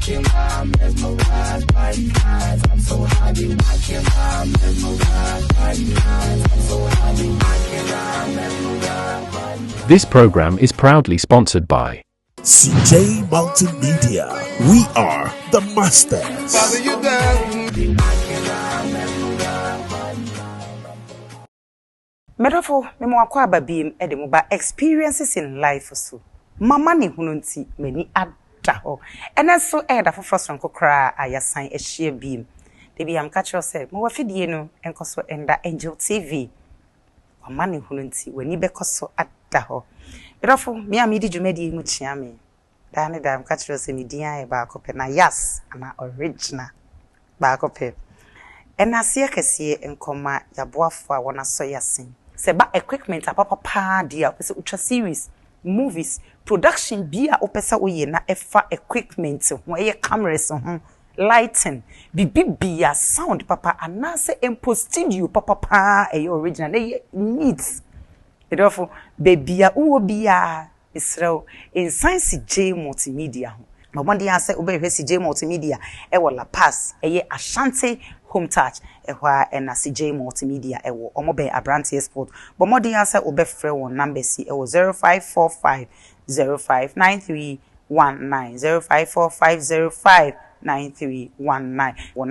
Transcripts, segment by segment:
This program is proudly sponsored by CJ Multimedia. We are the masters. Medofo memo akwa babim edemu ba experiences in life so. Mama ne hununti mani ada ho. Ena so eda foforo sonko kra ayasan ehie bim. De bi am catch yourself. Mo wafidie no enkoso enda Angel TV. Mama ne hununti wani bekoso ada ho. Medofo me amidi dwumadi mu chia me. Da ne da am catch yourself me dia e ba kope Nayas ana original ba kope. Ena se kese enkoma yaboafo a wona so yasen. Seba equipment apapa pa dia opese ultra series movies production bia opesa oye na efa equipment ho eye cameras ho lighting bibia sound papa anase empo studio papa pa eye original eye needs therefore bebia uwo bia israel in science j multimedia ho mabonde ase obehwe CJ multimedia ewo La Paz eye Ashanti home touch ehwa na CJ multimedia ewo omoben Abrantie Sport but modi answer obefre won number C ewo 0545 059319 0545059319 won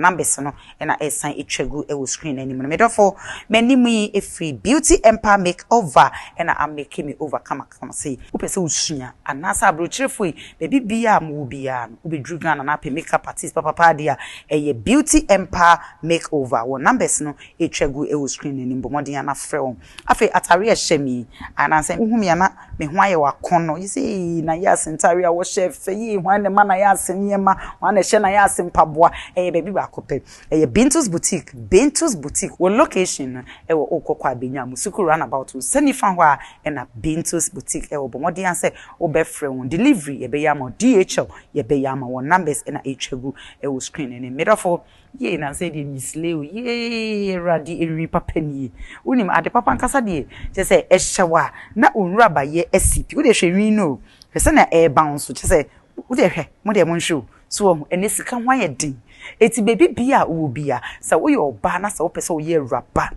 number no na esan etwegu ewo screen anim no medofo menimi e free beauty empire makeover na am make me over kama say upese usua anasa abrochirefo baby bia mo bia obedru Ghana na pe makeup artist papa dia eye beauty empire makeover won numbers no etwegu ewo screen anim bomodin na frɛ won afi atare ehye anansa uhumi na me ho aye wakono you see na yas ntare a wo chef yi hwan ne ma na yas niema hwan na na ya simpaboa baby ba kope Bintus boutique wo location wo okokwa benya musuku runabout senifa ho a na Bintus boutique wo bomodi anse wo be frɛ won delivery be ya ma DHL be ya ma won numbers na etwegu wo screen ni medofo ye na say the misleo ye radi eri papa ni unim ade papa nkasa de je say ehyewa na onwura ba ye asipi wo de hwe no hwe na bounce je say wo de hwe mo de mo nhwe so ene sika hwan ye din eti baby bia wo bia sa wo ye oba na sa wo pese wo ye raba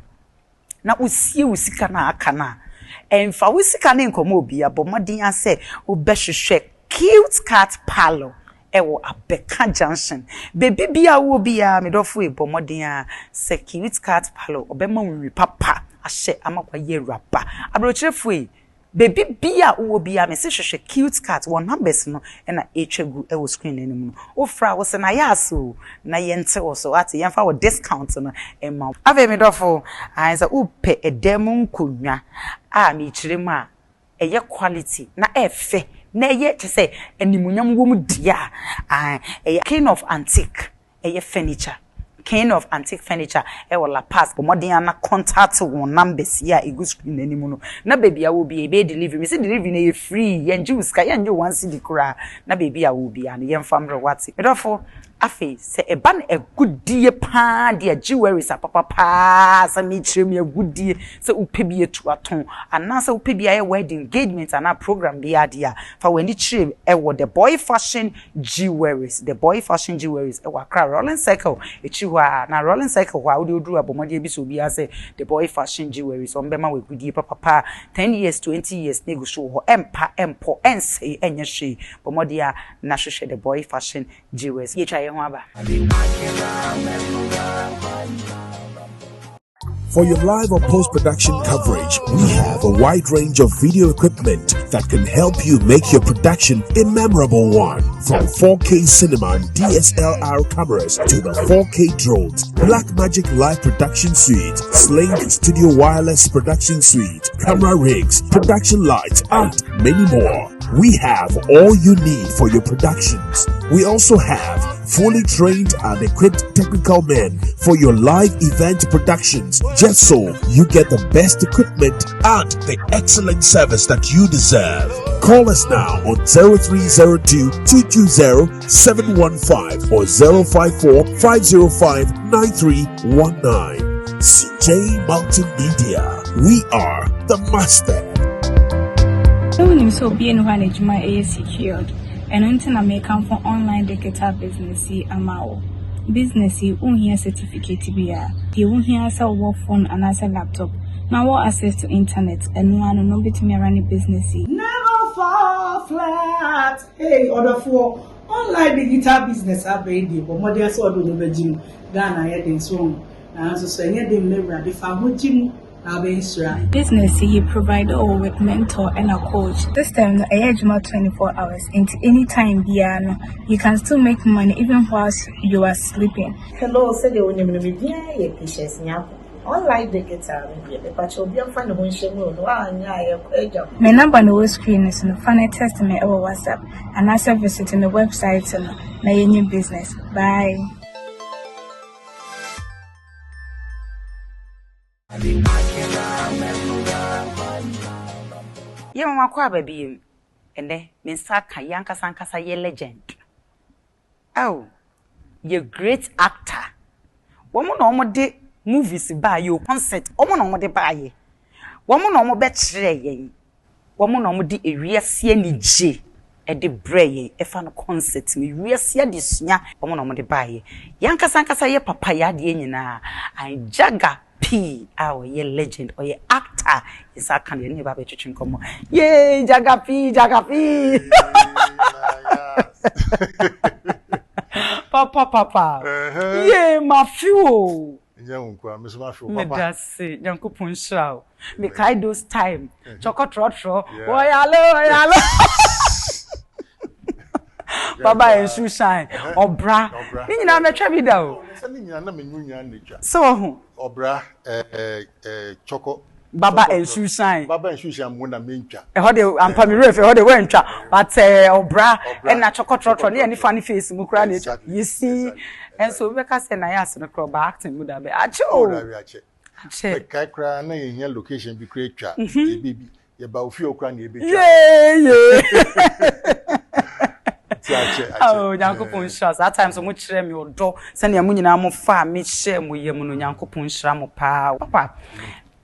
na usie usika na aka na emfa wo sika na nkomo obia bo modin ase wo behwehwe cute cat parlor ewo Abeka Junction baby bia wo bia medofo e bo modin a se cute cat parlor obema wuri papa ahye amakwa ye raba abrochirefo e baby bia uwo bia me se hwehwe cute cat won numbers no na etwegu e wo screen anim no ofra wo se na yaso na yente wo so ati yemfa wo discount no emma ave me dofo anza upe edemu nkonwa a me kiremu a eye quality na efe na eye tse animunyam wo mu dia eye kind of antique eye furniture kind of antique furniture La Paz bomodin na contact won numbers ya egu screen anim no na baby a wo bi be delivery me say delivery na free yenje uska yenje one cedi kura na baby a wo bi an yemfa mre wati medofo afi se eban egudie pa de jewelry sa papa pa sa mi chirem egudie se upebi etu aton anasa upebi aye wedding engagement ana program bi adia fa wani chirem ewo the boy fashion jewelries ewa Accra Rolling Circle echiwa na Rolling Circle wa odi oduru abomode bi so bi ase the boy fashion jewelries on bema we gudie papa 10 years 20 years nego show ho empo ense enye hwe bomode a na hwehwe the boy fashion jewelries For your live or post-production coverage, we have a wide range of video equipment that can help you make your production a memorable one. From 4K cinema and DSLR cameras to the 4K drones, Blackmagic Live Production Suite, Slink Studio Wireless Production Suite, camera rigs, production lights, and many more. We have all you need for your productions. We also have fully trained and equipped technical men for your live event productions, just so you get the best equipment and the excellent service that you deserve. Call us now on 0302 220 715 or 054 505 9319. CJ Multimedia. We are the master. So being one is my secured. And until I may come for online digital business, amao. Business, you won't hear certificate BR. You won't hear a work phone and as a laptop. Now, what access to internet and no one no bit me running business. Never fall flat. Hey, order for online digital business. I've been but more than so do no gym. Ghana, I had so. And so, any of them never the farm gym. Business, he provide all with mentor and a coach. This time, I had 24 hours into any time, you can still make money even whilst you are sleeping. Hello, said the only be a patience. Online digital, but you'll be a friend of my number on the screen is in the funny test me over WhatsApp, and I visit in the website and my new business. Bye. Young Wakwa baby, and then Minsaka Yanka Sankasa ye legend. Oh, you great actor. Woman almost did movies by you concert, woman almost de buy. Woman almost bet ye. Woman almost did a real CNG at the bray, a fan concert me, real this ya, woman almost de buy. Yanka Sankasa ye papaya diena, and Jagger Pee, our ye legend or ye actor is our kind of neighbor between come. Yay, Jagger Pee, Jagger Pee. Papa. Yay, my fuel. Me that's it. Yanko Punshao. Me kai those time. Choco trotro. Oyalo. Baba and shoe shine. Obra. You know me try video. So Obra choco Baba and shoe shine. Baba and shoe shine wona mencha. E ho de ampa me refe ho de wentwa but Obra and na choco trotro na any funny face mu kra na you see and so we ka say Nayas no kro ba acting mu da be ache o ache kai kra na yen location bi kra twa baby ye ba ofi okra na e be twa oh, Yankopon shots. At times, so much shame your door. Send your money now, more far. Me share with your mono Yankopon shram pa. Papa,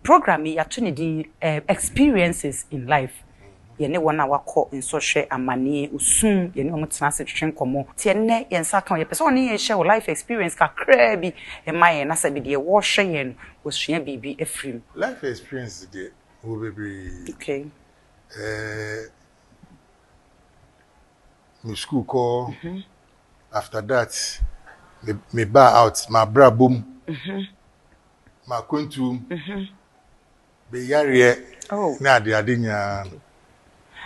program me actually experiences in life. You know, 1 hour call in social and money. Soon, you know, much nicer to drink more. Tiene and Sakan, your person share life experience. Ka crabby and my and I said, be a washing and was she be a free life experience today. Will be okay. My school call. After that, me bar out, my bra boom. My kuntu. Be yari. Oh. Na the adinya.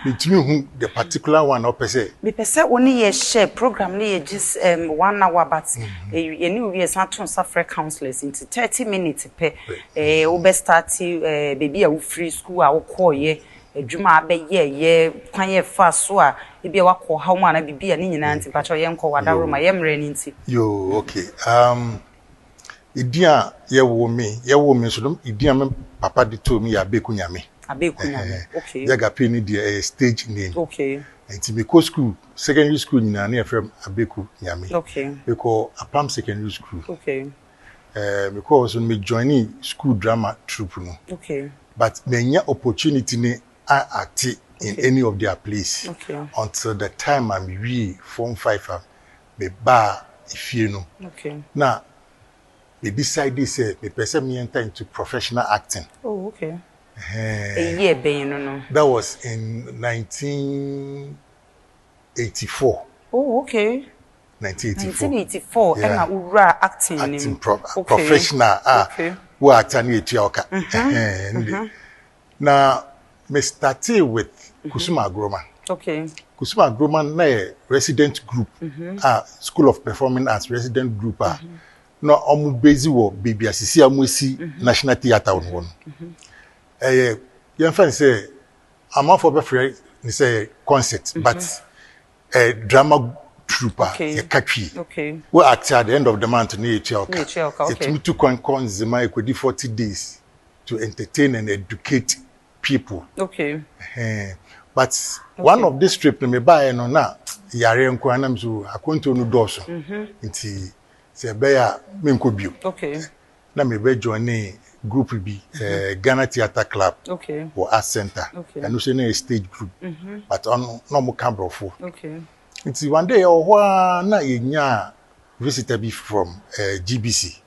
Between whom the particular one or per se. Me per se only a share program ni just 1 hour but you know we are starting suffer counselors into 30 minutes per we start baby a free school a call ye adwuma be ye kwan ye fa so a e bia wakọ ha mu ana bibia ni nyina nti pacho ye nkọ wadaro ma ye mre ni nti yo okay idia ye wo me so idia me papa de to me ya beku nyame okay Jagger Pee ni the stage name okay nti me ko school secondary school nyina na efrem abeku nyame okay because apam secondary school okay because me joining school drama troupe no okay but menya opportunity ni I act in any of their place until the time I'm really form 5 me ba if you know now they decide this me person me enter into professional acting. Oh okay. A year no. That was in 1984. Oh okay. 1984 yeah. And ura acting professional who acting etioka. Now me started with Kusuma Agroma. Okay. Kusuma Agroma na resident group. School of Performing Arts resident group. No omu bezi wo baby asisi amwesi National Theatre on one. Young friend say I'm for be free ni say concert but drama troupe a catchy. Okay. We act at the end of the month ni etioka. Okay. It to zema equity 40 days to entertain and educate people. Okay. But one of this trip me buy no na yare nko anam so akonto no doso. Nti se be ya me nko bio. Okay. Na me be join group bi Ghana Theatre Club. Okay. Or Art Center. Okay. And no say na stage group. But on no mo cambrofo. Okay. It's one day or na yenya visitor be from GBC.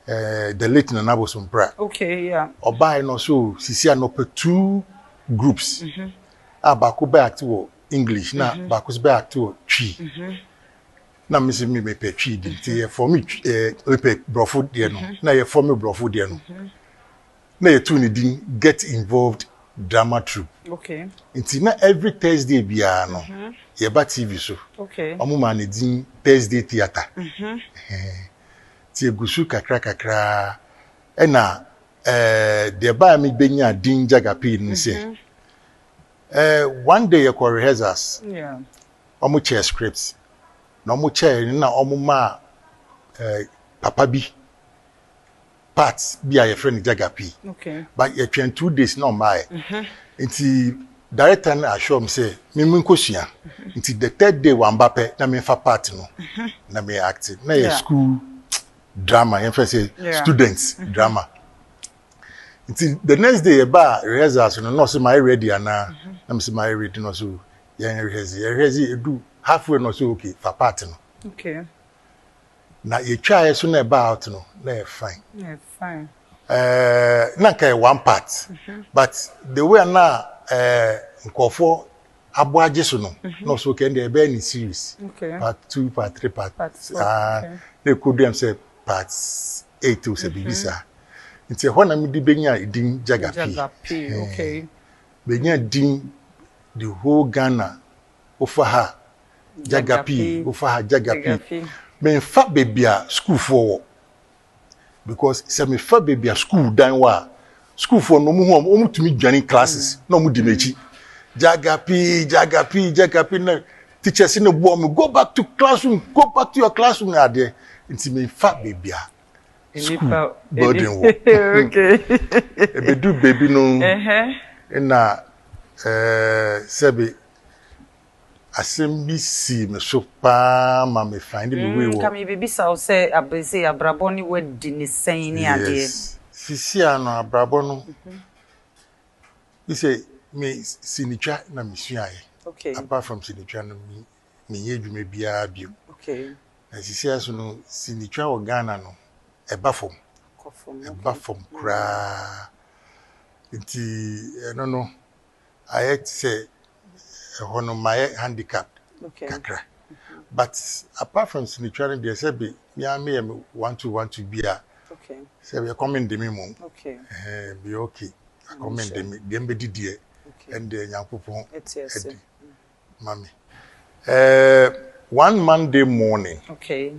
The late Nana Bra. Okay, yeah. Or by no so Sisia no per 2 groups. Back back to English, na back back to tree. Na missing me pay tree didn't for me pay brofood dear no. Na ye for me brofood dear no. Na ye tune didn't get involved drama troupe. Okay. It's not every Thursday biya no. Ye ba TV so. Okay. Omo man edin Thursday theater. Ti egusu kakra ena de ba mi benya din Jagger Pee ni say one day you rehearsals Yeah. Omo chair scripts na omo chair na omo ma papa bi parts bi a your friend Jagger Pee. Okay. But you train 2 days no my nti director na assure me say me nkosua nti the 3rd day wan bape na me fa part no na me act na your school drama you say students drama nti the next day ba rehearsals no say my ready ana na me say my ready no so ya rehearsal do halfway no so okay for part no Okay. na you try so na ba out no na fine. Yeah, fine. Na kai one part but the way na nkofo aboaje so no no so can there be any series part 2 part 3 part they could them say part 8 to say bibisa nti ho na me di benya din Jagger Pee. Okay. Benya din the whole Ghana ofa Jagger Pee ofa Jagger Pee me fa bebia school for because se me fa baby school dan wa school for no mu hom o mutumi dwane classes no mu di mechi Jagger Pee na teachers in the boom go back to your classroom na there nti me fa baby school burden wo Okay. e be do baby no na sebe assembly si me so pa ma me find me way wo Come baby so say abese abraboni wedi ni sen ni ade. Sisi ano abrabo no. You say me sinitwa na mesuaye. Okay. Apart from sinitwa no me yedwuma bia bio. Okay. Na sisi aso no sinitwa o Ghana no eba fom. Eba fom kra. Nti no I say hono my handicapped. Okay. Kakra. But apart from sinitwa there say be me want to be a Okay. say we comment dem mum. Okay. Be okay. Comment dem be didie and the Yankopon edi. Mami. One Monday morning. Okay.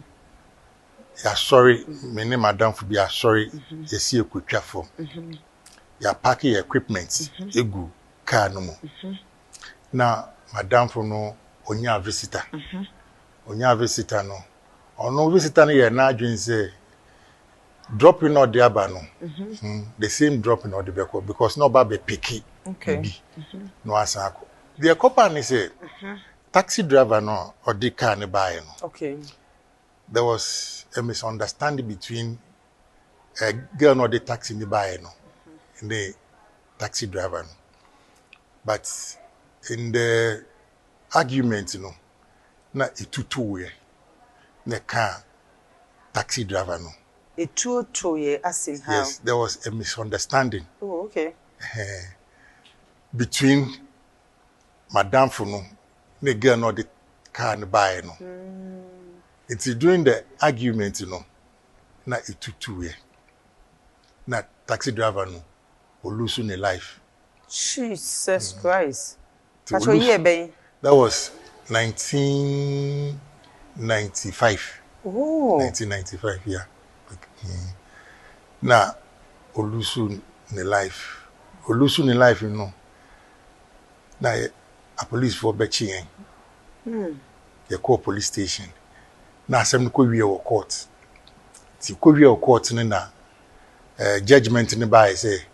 Ya sorry, me ne madam for be sorry. You see a kwatwa form. Ya pack your equipment egu car no mo. Na madam for no onya visitor. Onya visitor no. Ono visitor no ye na adwin say dropping out the abano. The same dropping out the vehicle because no baby picky. Okay. No asako. The company say taxi driver no or the car ne buy no. Okay. There was a misunderstanding between a girl no the taxi ne buy no and the taxi driver no. But in the argument you know na itutu we ne car taxi driver no. As in how? Yes, there was a misunderstanding. Oh, okay. Between Madame Funo, the girl no the car and buy no. It's during the argument, you know, na itutu na taxi driver no, or lose in life. Jesus Christ. That's what year, baby? That was 1995. Oh. 1995, yeah. Na olusu ne life you know na a police for betching you call police station na asem ko wie wo court ti ko wie wo court ne na judgment ne by say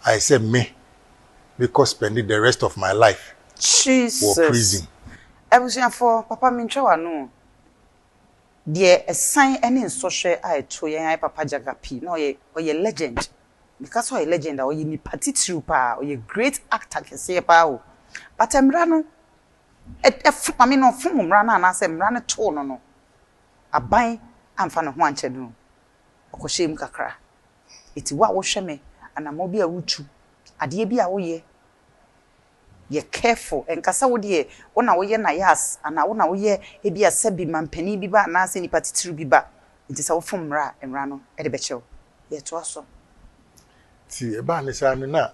I say me because spending the rest of my life Jesus for prison ebusia for papa minchwa no the sign any social I to yan papa Jagger Pee no ye legend because o legend or ye ni party trooper or ye great actor can say pa o but emra no I mean no fum rana na se mra ne to no aban amfa ne ho anche no okoshem kakra eti wa wo hwe me anamo bi a wutu ade bi a wo ye careful enkasa wo de wona wo ye Nayas ana wona wo ye e bi asabi mampani bi ba na se ni patitiru bi ba nti sa wo fum mra no e de be chew ye to aso ti e ba ne sa no na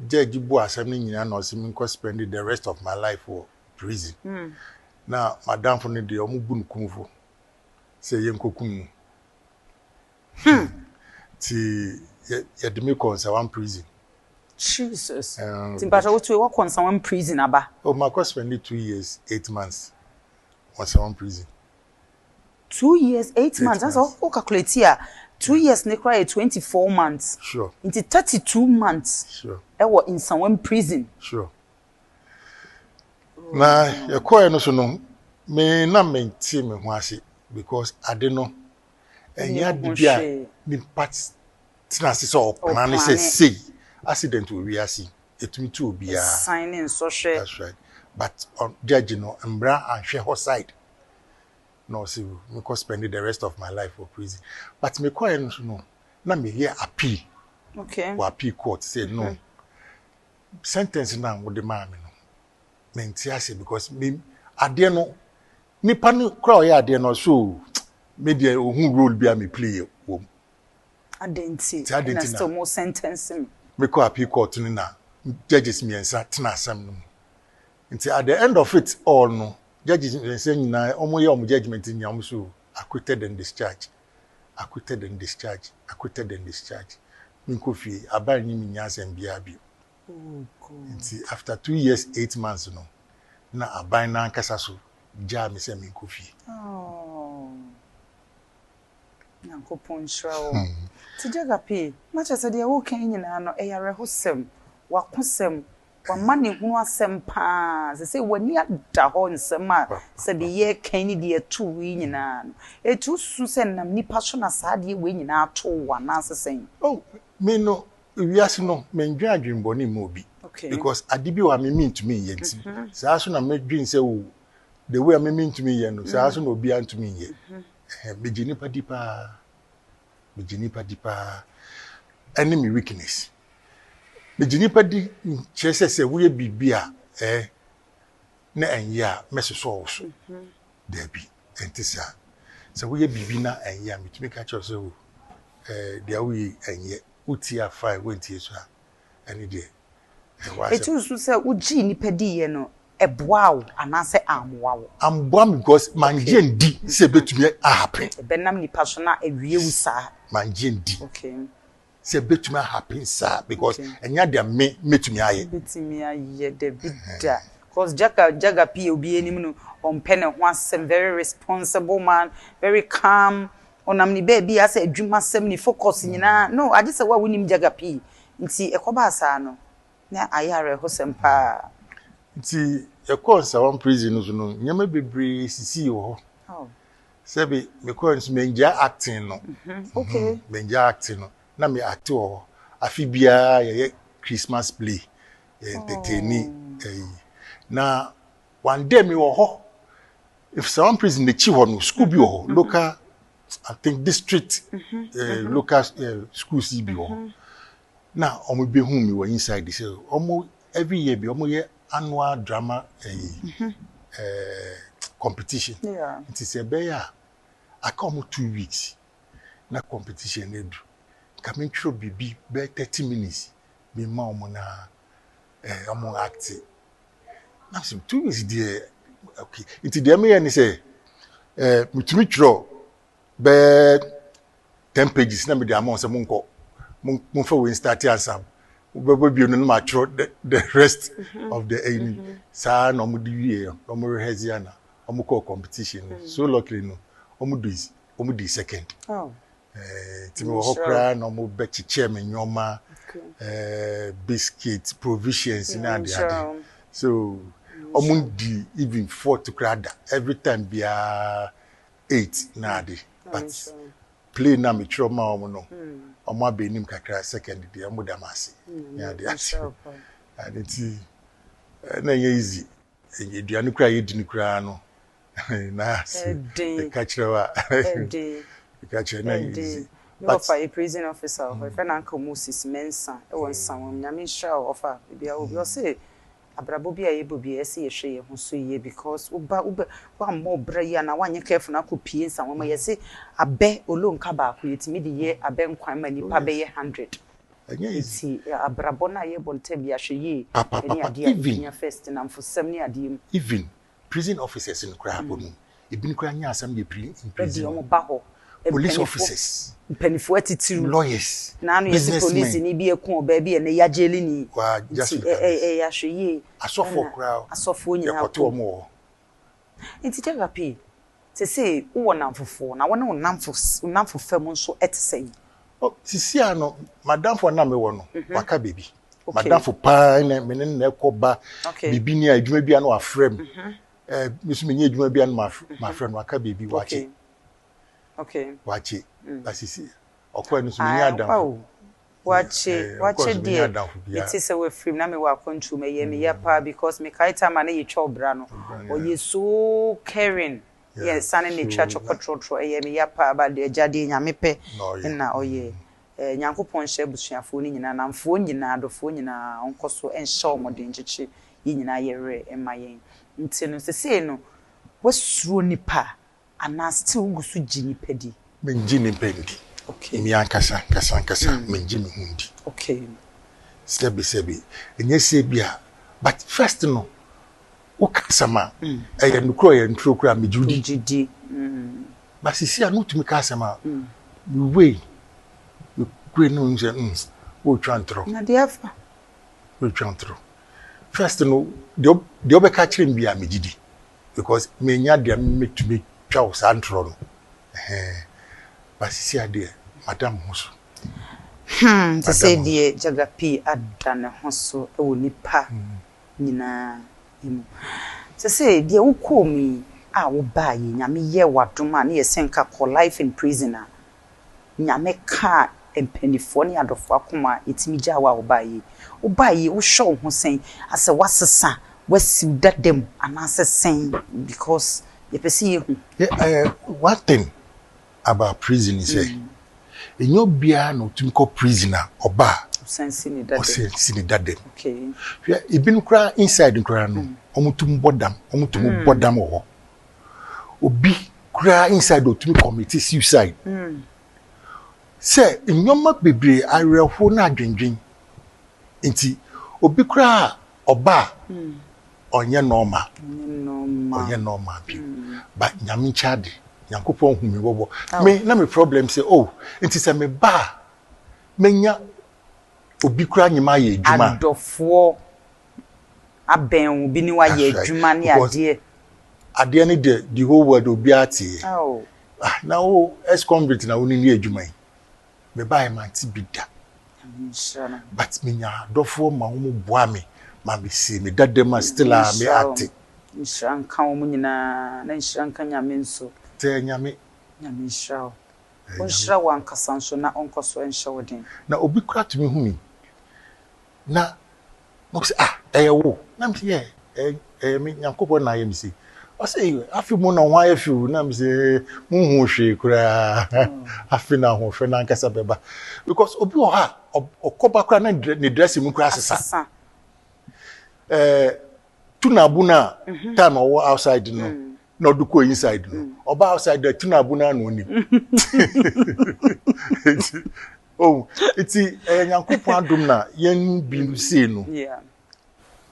judge bu asem ni nyina na osim nko spend the rest of my life for prison na madam for ne de omubu nkumfo se ye nkokum ti ye de me konsa one prison. Jesus. Timpasha what we work on someone prison aba. Oh, my course spent 2 years, 8 months on someone prison. 2 years, 8 months. That's all calculate here. 2 years ne cry 24 months. Sure. Into 32 months. Sure. I was in someone prison. Sure. Na ya kwa no so no me na menti me ho ase because ade no enya bibia ni part tinase so plan say accident will be asi etumi to obia signing so share. That's right, but on judge no mbra and share her side no see me go spend the rest of my life for prison but me call no na me hear appeal. Okay, or appeal court say no sentence na wo de ma me no menti ase because me ade no nipa no kra ya ade no so me dey ohun role bi a me play wo identity na still more sentencing. Me call appeal court ni na judges miensa tena asem no nti at the end of it all no judges miensa nyina omo ye omo judgment ni am so acquitted and discharged acquitted and discharged acquitted and discharged min ko fie aban ni nya asem bia bi. Oh god. Nti after 2 years 8 months no na aban na nkasa so ja me se min ko fie. Oh nanko ponchrawo ti Jagger Pee ma che se de wo kan nyina no e yare hosem wakosem wa mane hunu asem pa se wani ada ho nsem a se de ye kan ni de atu wi nyina no etu su se nam nipa so na sa de we nyina ato wa na sesen. Oh me no wiase no menjwa adwinbo ni mo bi. Okay. Because adibi wa me mean to me yenti sa so na medwin se wo the way me mean to me ye no sa so na obi an to me ye. Begini pa dipa enemy weakness begini pa di chese se wo ye bibia na enye a mesoso so there be entisa se wo ye bibi na enye a mitumi ka cho se wo there we enye uti afai wenti so a ene de etu su se uji ni pedi ye no eboawo anase amwawo ambwa because manje ndi se betumi a happen benam nipa so na ewie wusa manje ndi. Okay, se betumi a happen sir because enya de me metumi aye betumi aye de bida because Jagger Pee obi enim no on pen ho asem very responsible man, very calm onam ni baby asa adwuma sem ni focus nyina no ade se wa wonim Jagger Pee nti ekoba asa no na ayare ho sem pa nti ekonsa one prison so no nyama bebre sisi wo ho. Oh, Sebi me ko nso menja acting no. Okay, menja acting no na me Act0r afi bia ye Christmas play entertain na one day me wo ho if some prison the chi ho no school bi ho local I think district local school si bi ho na omo be hu me we inside this omo every year bi omo ye annual drama competition. Yeah. It is a bear. I come 2 weeks. Na competition edu. Coming through be 30 minutes. Be mom na among acting. Now some 2 weeks there. Okay. It dey me and say mutumi throw be 10 pages na me dey among say monko. Mon for we start answer. We no match the rest of the evening. Sa no mo di wie, no mo rehearse na. Omo call competition. So luckily no. Omo di second. Oh. Timi wo hokra no mo be chiche me nyoma. Biscuit provisions na ade. So omo di even 4 to krada. Every time be 8 na ade. But play na me trauma omo no. Omo abenim kakra second dey omo damase. Ya dey ase. And it na easy. Eduane kura ye dini kura no. Nayas. The catcher wa. The catcher na easy. But for a prison officer, if an uncle Moses Mensa, it was someone Yamisha offer, maybe I will say. Abrabobi able be see a share who see because one more brain and one you careful na could pee some woman say a be alone caba who it's mid year a ben quite many pabe 100. See a brabona able to be a she even first and for 70 even prison officers in Crabon, it been crying some in prison. Police officers, penny lawyers, now you see police in be a cool baby and a yajelini. Just a soft for crowd, a soft one or more. It's Jagger Pee to say, oh, now for 4. Now, one on for Fermon so at saying. Oh, Siciano, Madame for number 1, Waka baby. Madame for pine and men Nekoba, Bibinia, you may be an our friend. Miss Minia, you may be my friend Waka baby watching. Okay. Watch it. As you see. Or when it's down. Watch it, dear. It is a free name welcome to me, yapa, because me kaita mane brano. Or you so caring. Yes, son in the church of control, yapa, about the jadi yamipe, and now, ye. Yanko Ponche Bushia phone and I'm phoning na do phone na uncle so and show more danger in a year and my aim. Until the say no. What's true nipa? And I still go to Jimmy Peddy. Jimmy Peddy. Okay. Me ankasa, Jimmy Hundi. Okay. Sebi. And yes, Sebia. But first, no. Ukasama. I am crying and true cram, Judy. But see, I know to me, Casama. You wait. You queen knows and we'll transfer. Nadiafa. We'll transfer. First, no. The other catching be a mididi. Because me nyadi make to me. Charles Antron. But see, dear, Madame Hosso. To say, dear Jagger Pee, I'd done a hosso, a nipa, Nina. To say, dear, who call me, I will buy you, Yami, ye what to man, ye senka for life in prisoner. Yame car and pennyfonia of Wakuma, it's me jawa will buy ye. Oh, buy ye, who show who saying, as a what's a son, what's you that them, and answer saying, because. One thing about prison is in your beer no to call prisoner or bar sensing that. Okay. It been cry inside the crown, omutum bodam or Obi cry inside or to commit suicide. Say, in your mouth be I real phone drinking. Inti Obi cry or bar on your normal. Normal but nyami chadi nyankopon hu me bobo me na me problem say oh it is a me ba menya obi kura nyima ye adwuma adofo aben obi ni wa ye adwuma ni ade ni the whole world obi ati oh now ex-convict na woni ni adwuma me ba e manti bida but menya adofo ma wo boa me ma be see me dadema still a me ati Nshanka womunyina na nshanka nyamenso te nyame nshaw onshra wankasanso na onkoso enshawodin na obi kura tumi humi na mo se wo na me ye me nyankopo na ye me se o se afi mo na hwan afi na me se mo hu hwe kura afi na ho hwe na nkasa beba because obi o ha okoba kura na ne dress mu kura sesa Tunabuna time or outside no, not do go inside no. Oba outside the tunabuna no ni. Oh, it's nyankopon adom na yen bi say no. Yeah.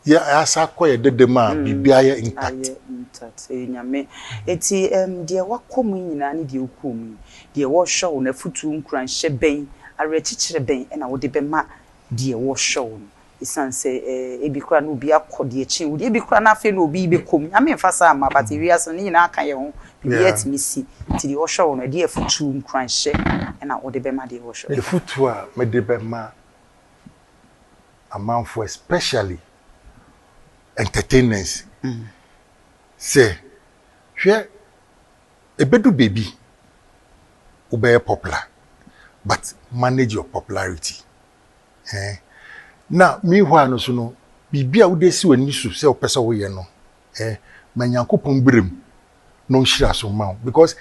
Yeah, asa koye dedema bibia ye intact. Nyame. Eti de wakomu nyina ne de okomu. De wo show na futu nkran hye ben, arechichire ben na wo de bema de wo show. Isan say ebikura no bi akode echi wo ebikura na afi no obi bekom ame mfasa ama but wiase ni na aka ye ho biet misi ti di osho no de afutu nkranhye na wo de bema de osho the futu a me de bema amanfo especially entertainers say hwe ebedu baby obey popular but manage your popularity now, meanwhile, no, so no, bibia would see when you say, or person we no. manyankopon brim no shira so ma because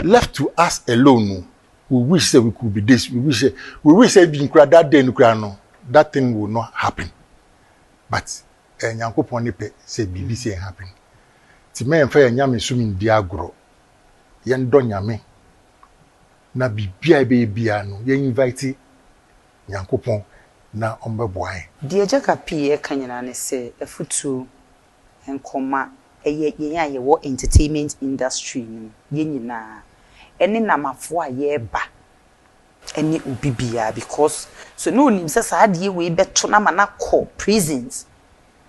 left to us alone we wish that we could be this we wish that being that day no that thing will not happen but nyankopon ne pe say bibi say happen ti men fa nyame sumi ndi agro ye ndo nyame na bibia be bia no ye invite nyankopon na ombeboae die Jagger Pee e kanyana ne se afutu enkoma ye wo entertainment industry no ye nyina ene namafo a ye ba ene obibia because so no nim se sa de we beto na mana call prisons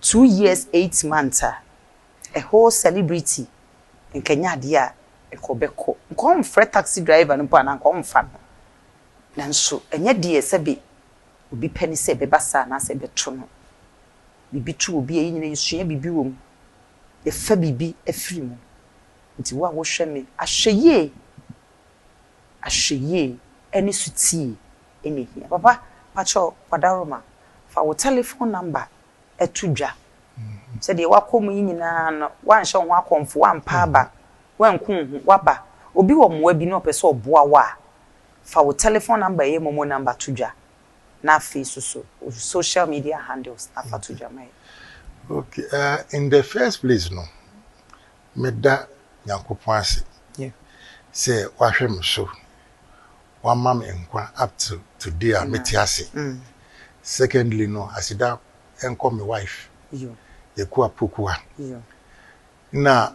2 years 8 months a whole celebrity in Kenya dia ekobeko nko mfre taxi driver no pa na nko mfa no nanso enye de sebe obi pani se bebasa na se beto no bibi tu obi eyi nyina yesua bibi wom ye fa bibi afiri mu nti wo a wo hwe me ahye eni suti eni hia papa pacho padaroma fa wo telephone number etudwa se de wakomu nyina no wanhye ho akomfo wampa aba wanku waba obi wo moa bi no pese oboa wa fa wo telephone number ye momo number tudwa na face social media handles na fa tudwa mai. Okay, in the first place no meda nyankopon ase say wahwem so one mam enkwa up to today metiase. Secondly no asida enko my wife yeku apokua na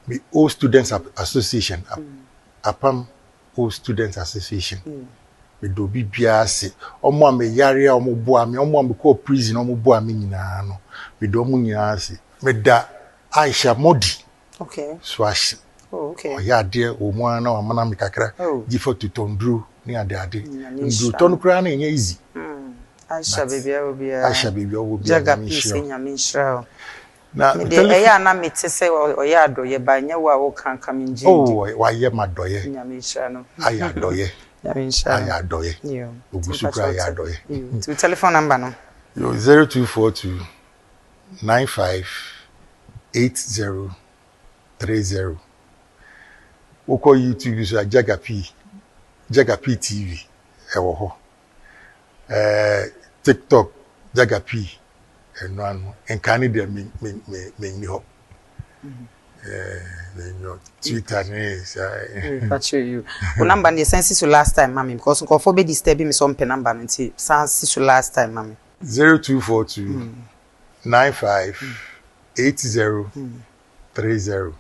the All Students Association apam All Students Association we do bibia se omo am yare omo bo am omo am ko prison omo bo am nyina no we do omo nyina se meda Aisha Modi swash ya de omo ana o mana mikakra gifo to tondru ni ade ndu ton kra na enye easy Aisha baby obi Jagger Pee senya minshra na eya na metese oya adoye ba nya wo kanka minji wa ye madoye nya minshra no aya doye nya minshra aya doye ogusukra aya doye to telephone number no 0242 958030 woko YouTube so Jagger Pee TV ewo ho TikTok Jagger Pee eno enkani de me ni ho Twitter is but you number the sense to last time mami because nko for be disturb me some number nti sense to last time mami 0242 958030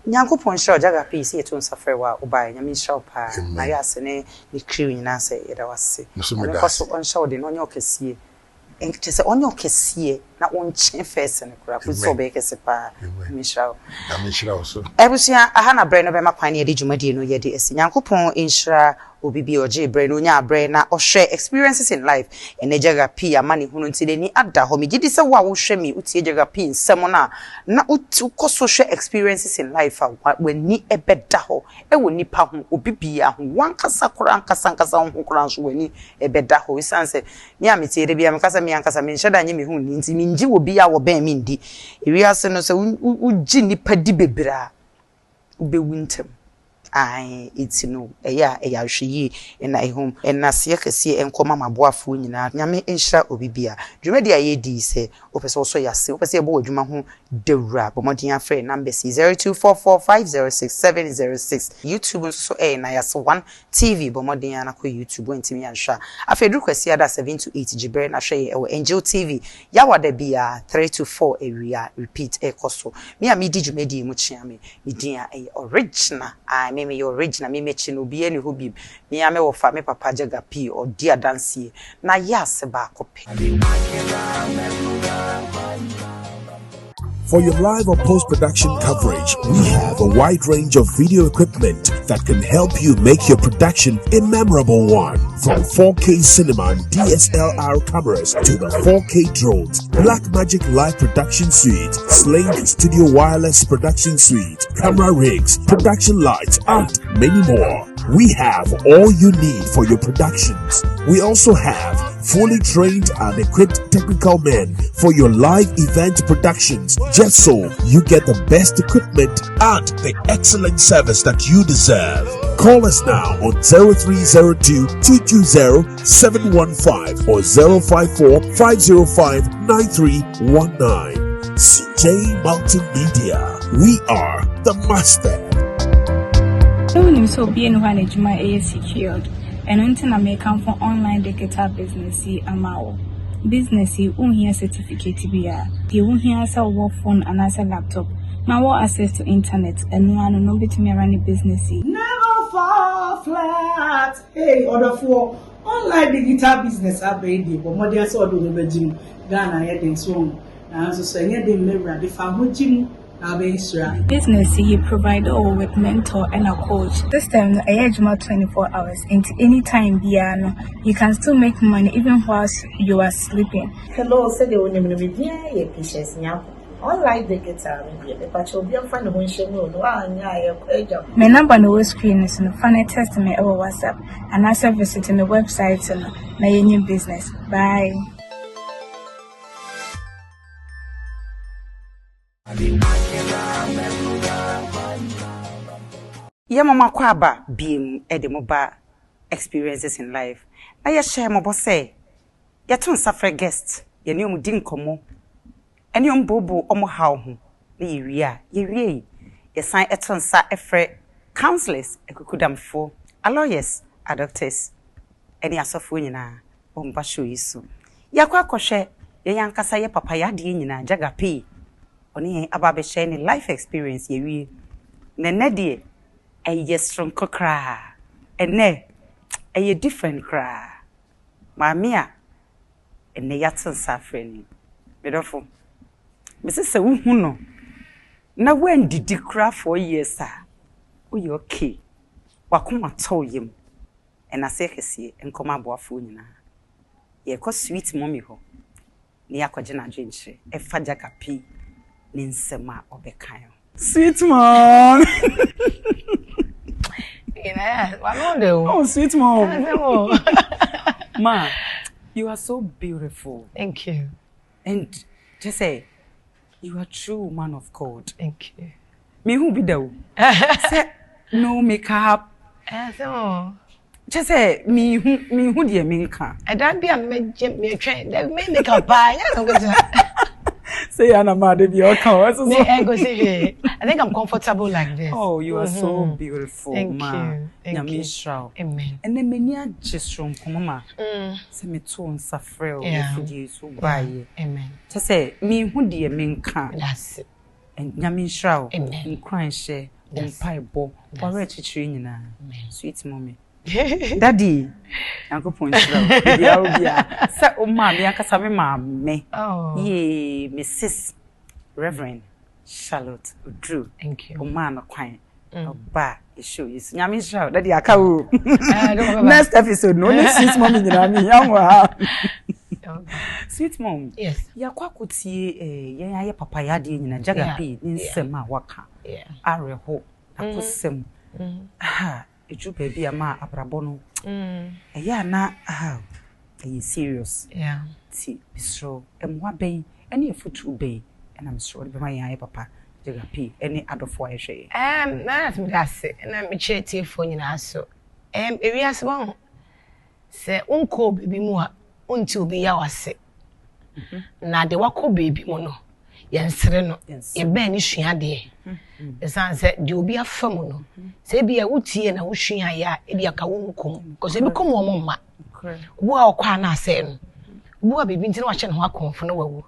Nyankopon show Jagger Pee see to nsafre wa obai nyame show pa Nayas ne crew nyina se yeda wase because on show de no nyo kesie enkese onyo kesie na onche face ne kura ku so be kese pa mi show so ebusia aha na bre no be makwan ye de dwumadi no ye de esi Nyankopon inshira obibi oje bre no nya bre na o share experiences in life ene Jagger Pee amani hunu ntide ni ada ho megidi se wa wo hwe mi utie Jagger Pee nsem na uko social experiences in life wani ebeda ho ewo nipa ho obibi ho wankasa kora ankasa ho kora so wani ebeda ho isanse mi amete de bia mekasa mi ankasa mi nheda nye mi hu ni nti mi nji obi a wo ben mi ndi ewi ase no se uji nipa di bebra ubewintem ai it's no eya hweyi na ehom enase kese enkoma maboafo nyina nyame enhira obibia dwumadi aye di se opese oso yase opese ebo adwuma ho dewura bomodin afre number 0244506706 YouTube so Nayas 1 TV bomodin anako YouTube ntimi anhwa afedru kwasi ada 7 to 8 gibre na hwe ewo Angel TV yawada bia 3 to 4 area repeat ekoso me amidi dwumadi mu chiame midin a original me your original me mechi no bi eni ho bi me ame wo fa me papa Jagger Pee o dia dance na yas ba kope. For your live or post-production coverage, we have a wide range of video equipment that can help you make your production a memorable one. From 4K cinema and DSLR cameras to the 4K drones, Blackmagic Live Production Suite, Sling Studio Wireless Production Suite, camera rigs, production lights, and many more. we have all you need for your productions. We also have fully trained and equipped technical men for your live event productions, just so you get the best equipment and the excellent service that you deserve. Call us now on 0302 220 715 or 054 505 9319. CJ Multimedia. We are the master. So being one ejuma is secured and until I may come for online digital business amao. Business here certificate be the here sell work phone and as a laptop. Now what access to internet and one no bit me run business. Never fall flat. Hey, order for online digital business abedi but modern so do no gym Ghana heading so and so say the mirror the family gym. Business he provide all with mentor and a coach. This time I age 24 hours into any time you can still make money even whilst you are sleeping. Hello, say the only me be your patience now. Online digital but you'll be on fun when she know my number on the screen is in funny test me over WhatsApp and also visiting the website and my new business. Bye. Ya mama kwaba bim edemoba experiences in life. Na ya share mo say ya tun suffer guest ya ni omudi nkomo. Eni ombobo omo haw ho na ye wie ya san eton sa efre counselors ekukudamfo lawyers doctors eni asofo nyina omba show yisu. Ya kwa kohwe ya yankasa ye papa ya de nyina Jagger Pee oni ababe share ni life experience ye wie nene de a strong kokra ene a different cry mamia ene yatin safreni medofo mrs se hu no na when did cry 4 years o you okay wakoma to yem ena se kese enkoma boafo nyina ye ko sweet mommy ho ne yakoje na dwenche e fa Jagger Pee ni nsema obekan sweet mom. Oh, sweet mom. Ma, you are so beautiful. Thank you. And just say, you are a true woman of God. Thank you. Me who be there? Say, no makeup. Just say, me who dear minka. I don't be a train. They may make a pie. Say, Anna, madam, you're I think I'm comfortable like this. Oh, you are so beautiful. Thank you. Thank you. Amen. And then many are just from Mama. Say me too suffer. So by amen. Just say, me who dear minka. That's it. And Yamin shroud. Amen. And crying share. And pipe ball. Or red training. Sweet mommy. Daddy, Uncle Point. Say, oh, mammy, I can have me. Oh, Ye, Mrs. Reverend Charlotte Oduro. Thank you. Oh, man, a quiet. Oh, bah, it show you. Yamin shroud. Daddy, I can't. Next episode, no, sweet mommy, you know me, young. Sweet mom. Yes. Ya kwa kuti ya papa ya di nyina Jagger Pee nsema waka. Yeah. Areho akusem. Eju baby ama abrabono. Ya na serious. Yeah. Ti bisro emwa ben ene efutu ben and I'm sure be my ya papa Jagger Pee any adofo ahwe. Na me dase na me cheti fo nyina so. Ewiase won. Se unko baby mu a unti obi ya wase. Na de wako baby mu no. Yensere no. Ye ben ni hua de. Esan se de obi afam no. Se bia wutie na wo hua ya e bia ka wo nkom. Cause e bi kom wo mma. Wo a okwa na ase no. Wo a baby ntina wa hye no akonfo no wawu.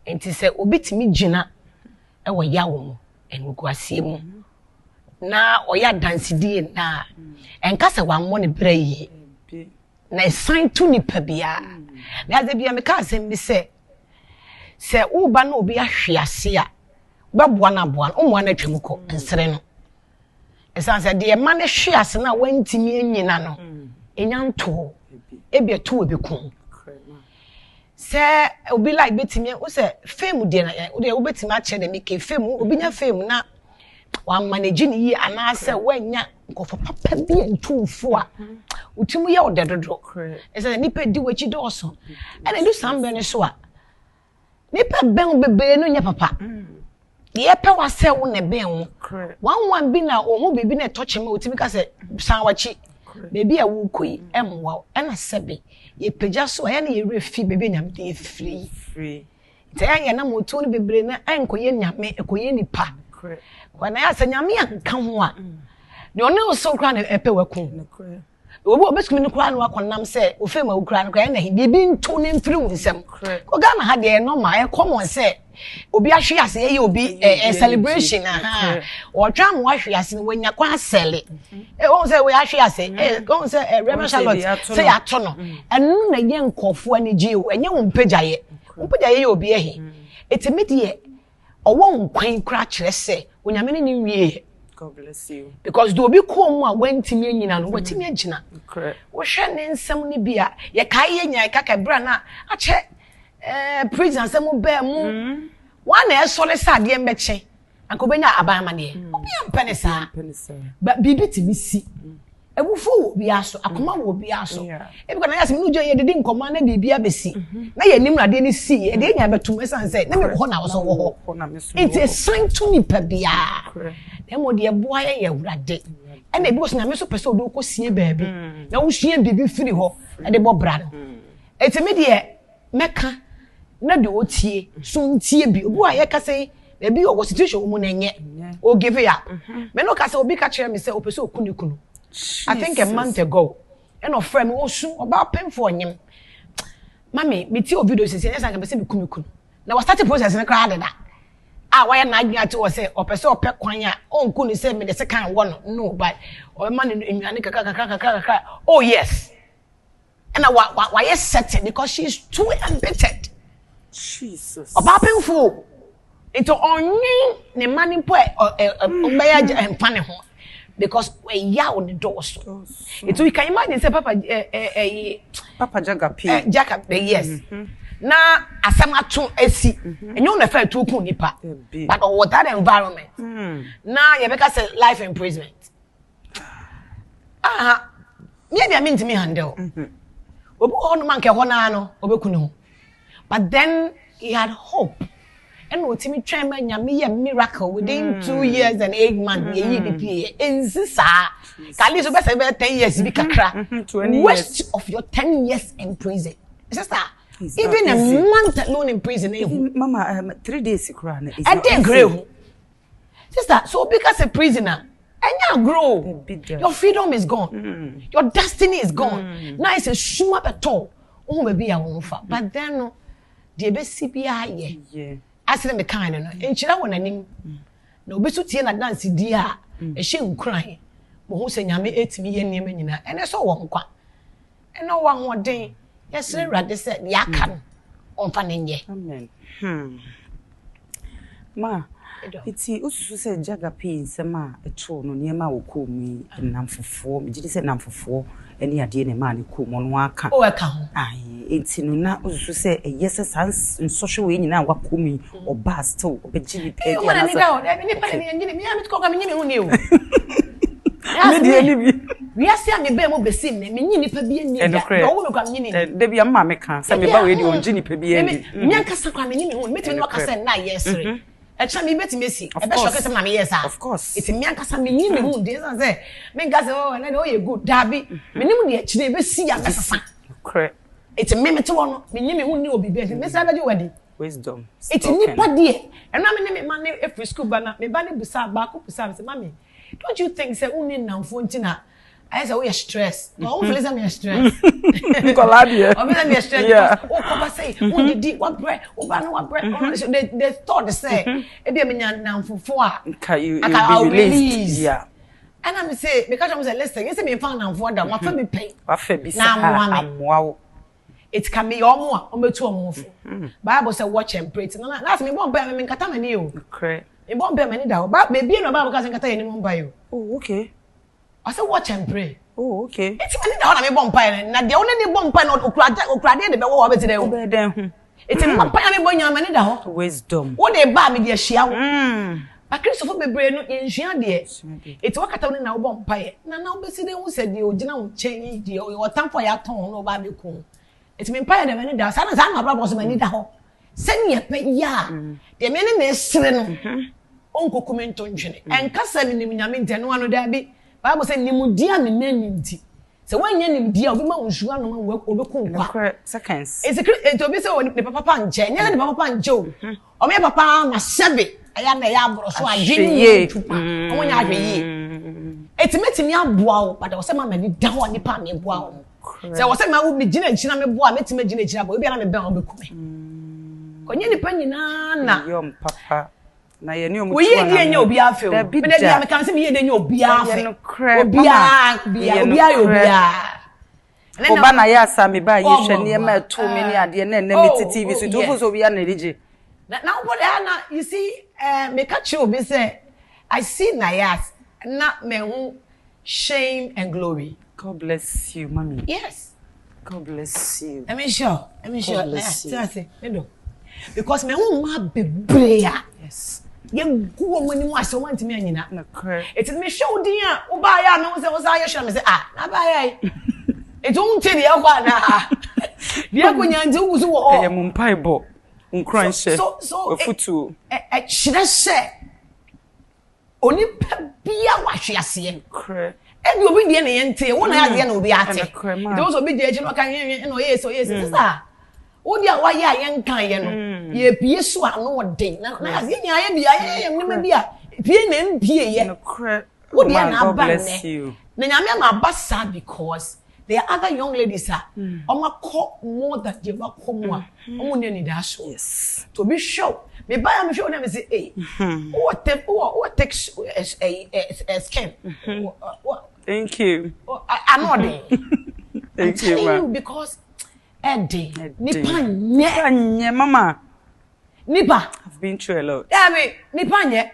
Enti se obi timi gina e wo ya wo mu enu guasie mu. Na oya dansidie na enkasa wa mo ne bra yi. Na sign to nipa bia na ade bia me ka asem bi se wo ba na obi ahwease a baboa na boa o na twam ko nsere no esan se de ma na hwease na wantimi anyina no enyanto ebia to obi kun se obi like betimi o se fame de na o de obetimi a che de me ke fame obi nya fame na wa manage ni yi anase wanya nkofo papa bi entumfo a utimu ye odedodo ese nipa di wachi doso ene du sambe ne so a nipa ben bebe no nya papa ye pe wase wo ne ben wo wan bi na ohu bibi na toche ma utimi ka se san wachi bebi a wo koi emwa ena sebe ye peja so ya na ye refi bebe nyam de free taya na moto no bebre na enkoye nyame ekoye nipa kwa na ya se nyame anka ho a ne ono so kra na epe wako obi obesumi no kra na wakonam se ofema wo kra no kra na bibi nto ne mfiri wunsem ko ga na ha de no ma e common se obi ahwe ase ye obi celebration aha o twa mo ahwe ase no wanya kwa asele won se we ahwe ase won se Reverend Charlotte se ya to no enu na ye nkofo ani gi o enye wo mpagyaye ye obi ehi etimedie owo nkwan kra kire se onyame ne wie. God bless you. Because do obi ko mu a wantimi anyina no watimi agina wo hwe ne nsem ne bia ye kai ye nya ka bra na ache prison nsem ba mu wa na esole sade mbeche ankobenya abanma ne obi ampene sa ba bibi timi si ebufu obi aso akoma wo obi aso ebiko na yase mi nujo ye dede nkoma na bibi abesi na ye nimrade ne si ye de nya betum esanse na me ho na wo so wo ho it's a sign to me pabia emo de boa ye wurade ena ebi ko na me so pese odo ko sie baabi na wo hwie bibi firi ho e de bo bra no etime de meka na de otie so ntie bi obi a ye ka sei ebi o situation mu na nye o give ya me no ka sei obi ka kire me say o pese okunikunu I think a month ago and of friend was soon about pen for him. Mammy, me tell video says yes, I can be kumikun. Now I started process in a crowd that. Why am I to us say or person or pet quanya? Oh, couldn't say me the second one. No, but or man in Yanika. Oh, yes. And why is set because she's too embittered. Jesus. About pen for into only the money point or and funny home. Because we ya on the doors. So you can imagine say Papa Jagger Pee. Jagger Pee, yes. Na asama to esi. Enyo na fa to kun nipa. But what that environment. Na ye beka say life imprisonment. Maybe I mean to me handle. Obi on man ke ho na no obekunu ho. But then he had hope. And what me try my nyame a miracle within 2 years and 8 months ye DP insisa kali so be 10 years bi kakra waste of your 10 years in prison sister even a month alone in prison mama 3 days kra na and then grow sister so because a prisoner and you grow your freedom is gone your destiny is gone now it's a shuma beto o be bia won fa but then no de be si bia ye asile me kan no enchira wonanim na obesu tie na dance di a ehye nkran mo hu se nyame etimi ye niem nyina ene so wo nkwa ene wo ahoden yesre rade se ya ka no onfa ne nye amen ma iti ususu se Jagger Pee nsema eto no niema wo komi namfofo me gidi se namfofo eni ade ne ma ne komo no aka o aka ho ai enti no na ususu se yes sans social we nyina wa komi oba still obegini pedi na ni da o ni pa ni ngini mi am to ka mi nyimi hu ni o me die ni bi wi ase am be mo besim ne mi nyini pa bi ni da o wo me kwa nyini da bi am ma me kan se me ba we di o ngini pa bi ni mi anka sa kwa mi nyimi hu me timi no ka se na yesre echa mi beti mesi e be shoke se ma me yes of course it's me anka sa me nyimi hu de say me nka se o na o ye good dabi me nim de chire be si ya mesasa correct it's me mete wono me nyimi hu ni obi be me say be wedi wisdom it's nipa de and na me man e free school bana me ba ne busa ba ko busa say mami don't you think say uni namfo ntina I say we are stress no we feel me stress Nicolade o me me stress because o ko ba say we di what bread o ba no what bread they thought they say e be me nya namfofo a you release yeah and I say because I say listen you say me fan namfo da wa fa me pay wa fa bi sa amwa it can be omo a o metu omo fo Bible say watch and pray na that's me bon ba me nkata mani o correct me bon ba mani da ba me bi no Bible ka say nkata ye ni mo ba yo oh okay I say watch and pray. Oh, okay. It's many down me bomb pie na the only bomb pie nookrade de be wo be tire wo. Be den hu. It's me bomb pie me bonya mani da ho. Wisdom. Wo de ba me de hia wo. a Christopher bebre no yenhua de eti wakata no na wo bom pae na obesi de hu se de ogina wo chen de o tamfo ya ton no ba be ko eti me pae de me da sa na bra boss mani da ho senya pe ya de me ne esre no onko komento ntwene enkasa me nim nyame ntene wano da bi Bible say nimudia me nanim ti se wanya nimdia obi ma wonhua no ma obeku kwa seconds eti obi say ne papa nje nya ne papa nje o me papa na sebe aya na ya abro so adwene tupa omonya adweye etimetimi aboa wo but wo se ma mani da ho ni pa me boa wo se wo se ma wo me gina gina me boa metime gina gina boa obi na me ben obeku me konye ni pa nyina na yom papa na ye ni omutu wo ye die nya obi afi o me de dia me kan se me ye de nya obi afi obi oba na ya asa me ba ye hwe ne ma to me ni ade na na me TV so do so obi ya na rije now what you see me catch you be say I see Nayas na me hu shame and glory. God bless you mommy. Yes, God bless you. Let me sure say because me hu ma bebre ya yes ye go mo ni mo ase want me anyina na correct it me show din a wo ba ya me say wo say show me say na ba ya it won tell you kwa na dia ko nyanze wo so wo e mo mpai bo unkran she ofutu shira she oni bia wahwe ase correct ebi obi die na yente wo na ya de na obi ate those obi die je no kan no yes sister wo dia wa ya yen kan ye no ye pie so anu odin na ye nya ye bia ye nem bia pie na mpie ye correct wo dia na ba ne na nyame ma basa because there are other young ladies more than you come yes to be sure me buy am sure them say hey what takes a scan thank you I know they thank you ma because Eddie nipa nye mama nipa I've been through a lot yeah me nipa nye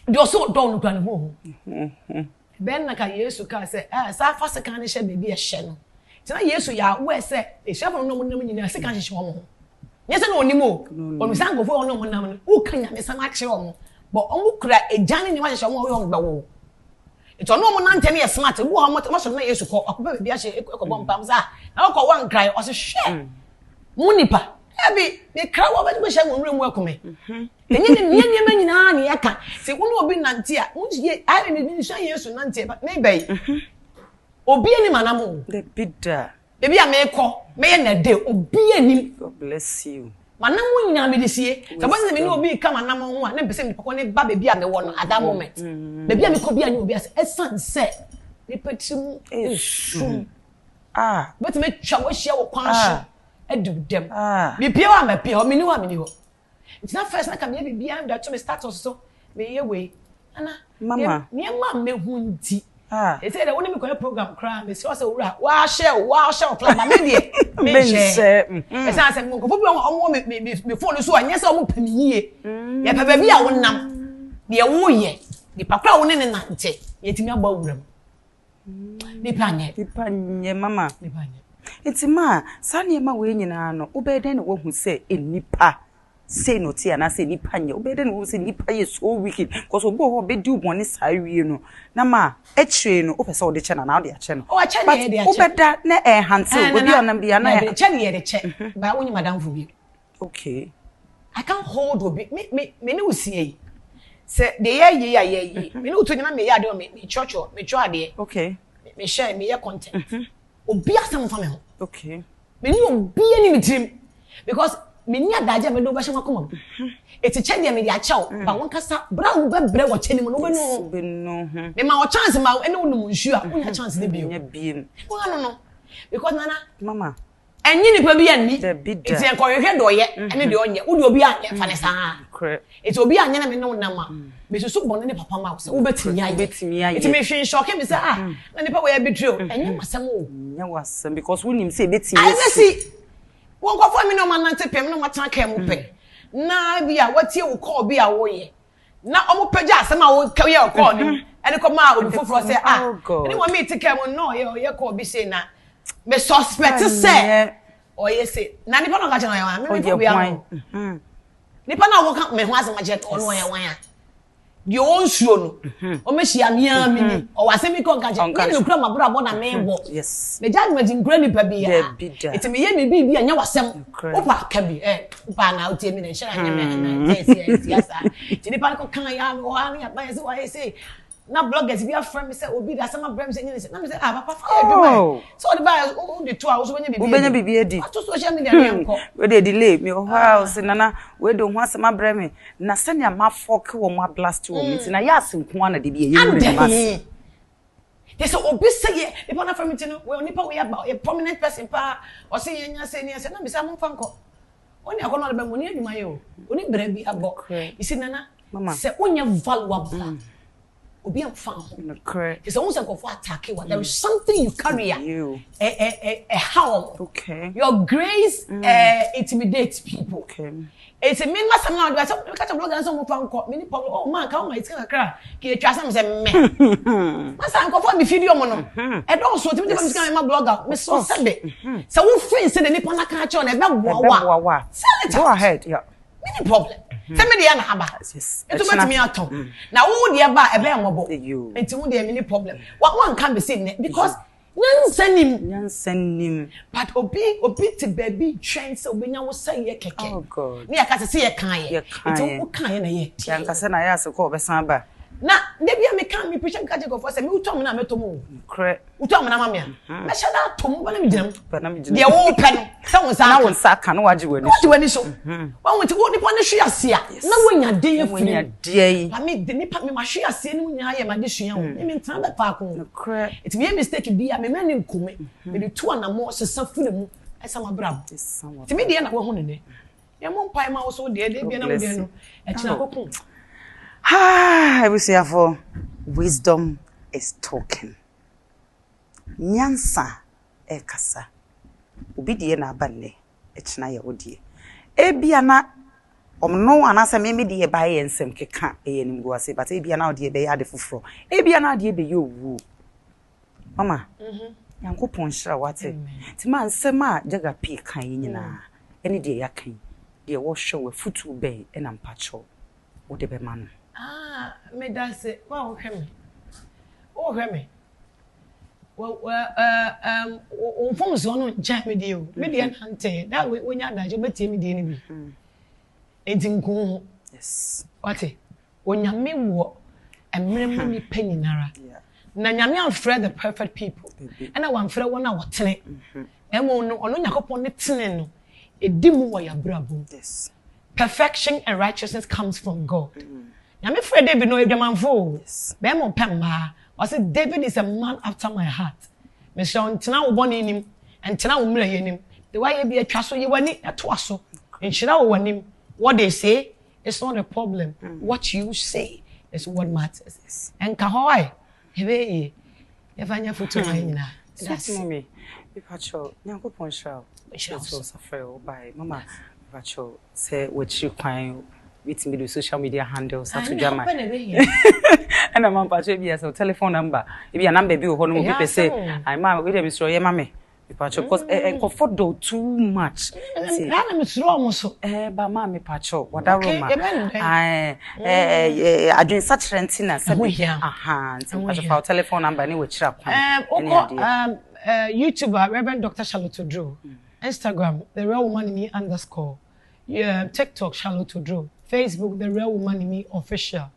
do so don plan ho ben na ka Yesu ka say sa fa se kan ne hye bebi e hye no tina Yesu ya we say e hye fo no mo nam nyina se kan hye wo mo nye se no onimo onu san go fo ono mo nam no u kan ya me san a kire wo mo but omu kura ejane ni wa hye wo yo ngba wo ito no mo na ntene ye smart bu ha mo so na Yesu ko akoba bebi a hye ekobọ mpam sa na ko wan krai o se hye mu nipa ebi me kra wo be hye wo nremu akome enye ne nyina na ye ka se wo no obi nante a wo ye ai me so Yesu nante ba me bai obi ani manam the bidda ebi a me ko me ye na de obi ani God bless you manam nyina me de sie so ba se me no obi ka manam ho a na pese me pako ne ba bebi a me wo no at that moment bebi a me ko bi ani obi ase esan se ne petim esu but me twa wo hia wo kwan so edu dem me pie wa me pie ho me ni wa me ni ho it's not first na come here be am that to me status so me ye we ana mama me ma me hunti e say that when me go program cry me say owura wa share club ma me de me share e say say me go bi omo me phone so anya say omo pam yie ye pa ba bi a wonam de wo ye di pakra wo ne ne nante ye timi agba wuram ni panye mama ni panye enti ma sa ne ma we nyina no obeden na wo hu say enipa say no ti ana say nipa nye obeden wo say nipa ye so wicked because obo ho be di uboni sa wie no na ma etwe no opese wo de che na na wo de ache no o ache ne de ache obeda na hanse obi onam bia na ya che ne de che ba woni madam fu bi okay I can't hold obi me ne usie say de ye ya ye me ne uto nyina me ya de me church me cho ade okay me share me ye content obi asem fa me ho okay me ni obi ani me tim because me ni adaje me do ba hye makoma eti che de me dia chew ba won kasa bra wo bebre wo che ni mo no be no me ma o chance ma ene wo no nsu a wo ya chance ne bio nya biem wo no because nana mama enyi ni pa bi ani eti enko hwehwe do ye ene de onye wo de obi anye fa ne sa eti obi anye na me no na ma me susu bon ne papa ma wo betimi aye eti me hwe shock me say na ne pa wo ya betrio enye masam o nya wasam because wo nim say betimi I see won ko fo mi no manante pem no matan ka mu pe na bia watie wo call bia wo ye na omo pagya asem a wo ka ye call ni ene ko ma obi foforo say ene wo mi tike mu no ye call bi say na me suspect say o ye say na nipa no ka che no ye wan me ko bia nipa na wo ka me ho asem a che no ye wan a the own show no o me hia me amini o wase mi ko gaje me no kura mabura bo na me wo yes the judgment in granny pa bia it me ye me bi anya wasem opa ka bi opa na o tie mi na shira anya me yes ti ni pa ko kan ya o ani ba say why say na bloggers be friend me say obi da sama brem say na me say papa fa adwuma so the buy o the two hours ubenya bibi edi to social media na yanko we dey delay me wow say nana we do ho asema brem na senia ma fork wo mo blast wo mi na ya asenko na de bi ye mu mas they say obi say the partner from it no we onipa we about a prominent person pa o say yenya say na me say mo fanko oni akono le be mo ni adwuma ye o oni bra bi abo you see nana say onya valuable obi am fan correct it's almost like of attack what there is something you carry a how okay your grace intimidates people okay it's a mean master now do so catch a blog and some fan call many problem oh man come my skin cry ke twa some say me master anko for me video mo no e don so timi timi skin my blogger me so sabe so we free say the nipa na ka cho na e be boa go ahead yeah many problem say me dey na aba yes eto bet me atom na wo dey ba e be amobo enti wo dey many problem one can be seen because nyansanim but obi to baby train so obenya wo say ye keke oh god me aka say ye kan ye enti wo kan ye na ye yanka say na ya se ko obesan ba na de bia me kan me preach me kaje go for say me utom na metom correct utom na mamia me sha na tom ba na me ginam de wo pe no say wo sa na wo sa ka no waje wani so wa wo ti wo nipa ne hwe ase a na wo nya de ye firi nya de yi na me de nipa me ma hwe ase ne nya ye ma de hwe wo me ntan ba pa ko correct it be a mistake bia me mani nkume me de tu na mo sesa fune mu esa ma bram ti me de na wo hu ne ne ye mo mpai ma wo so de bia na wo de no e kina kokun I will say for wisdom is talking. Nyansa ekasa. Obi die na abanne echina ye odie. Ebia na omno anasa me die ba ye nsem keka eyenim go ase but ebia na odie be ya de foforo. Ebia na odie be ye owu. Mama. Yankopon hira wate. Ti man nsem a Jagger Pee kan nyina. Ene die yakan. Die wo hwe we futu be e na mpacho. Wo de be man. Me da say wa o hwe me fom so no ja me die o me die nante that we nya da jo betie me die ni bi entinko yes wate onya me wo emre ma me panyinara na nyame amfrɛ the perfect people and I wan frɛ wona wotene emo no ono nyakopon ne tene no edimu wo ya brabo yes perfection and righteousness comes from God. Now, me friend David no edwamanfo. Be mo pemma. I said David is a man after my heart. Me say ntina wo bone nim, ntina wo mra yenim. The way you be atwa so ye wani atoa so. Nhyira wo wanim. What they say is not a problem. What you say is what matters. And ka hoy. Hebe e fanya foto nyina. That's me. Be pacho. Nyankopon hira. So suffer by mama. Pacho say what you kwan with me the social media handles to drama. And I'm pacho be as a telephone number. If your number be ho no people say I ma we dey misro ye mame. Pacho because comfort do too much. Na na misro mo so. Ba ma me pacho wada room. Adwen such rentina say aha. Pacho for telephone number ni we chira kwan. YouTuber Reverend Dr. Charlotte Oduro. Instagram, the real woman in me _ TikTok, Charlotte Oduro. Facebook, the real woman in me official.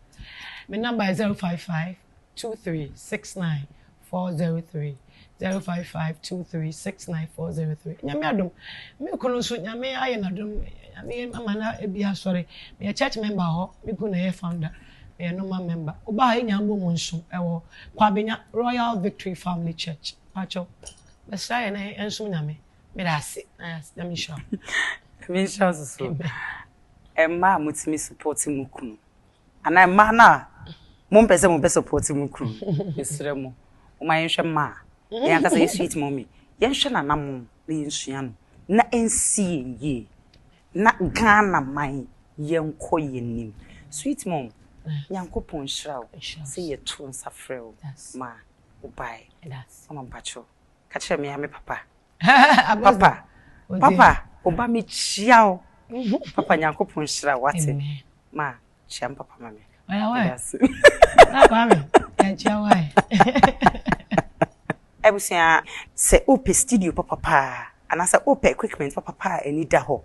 My number is 055-2369-403. 055-2369-403. Nyame adom. Me kono so nyame aye na dom. Nyame mama na ebia sorry. Me church member ho, me go na founder. Me normal member. Oba ha nyambo mo nso ewo Kwabenya Royal Victory Family Church. Pacho. Be say na enso nyame. Me da se. Nayas, let me show. Me show so. Emma mutimi support mu kunu. Ana emma na mo mpese mo be support mu kunu. Esre mo. O ma yenhwe ma. Yan ka say sweet mommy. Yenhwe na nam na yensua no. Na ensie ye. Na Ghana man yenko yenim. Sweet mom. Nyankopon hira wo. Say ye to nsafrɛ wo. Ma obai. That's am bacho. Ka kire me ya me papa. Papa, oba me chiao. Papa nyankopon hira wate. Ma chiam papa mame. Why? Na kwame. Ya why? Ebusia se ope studio papa anasa ope equipment papa eni da ho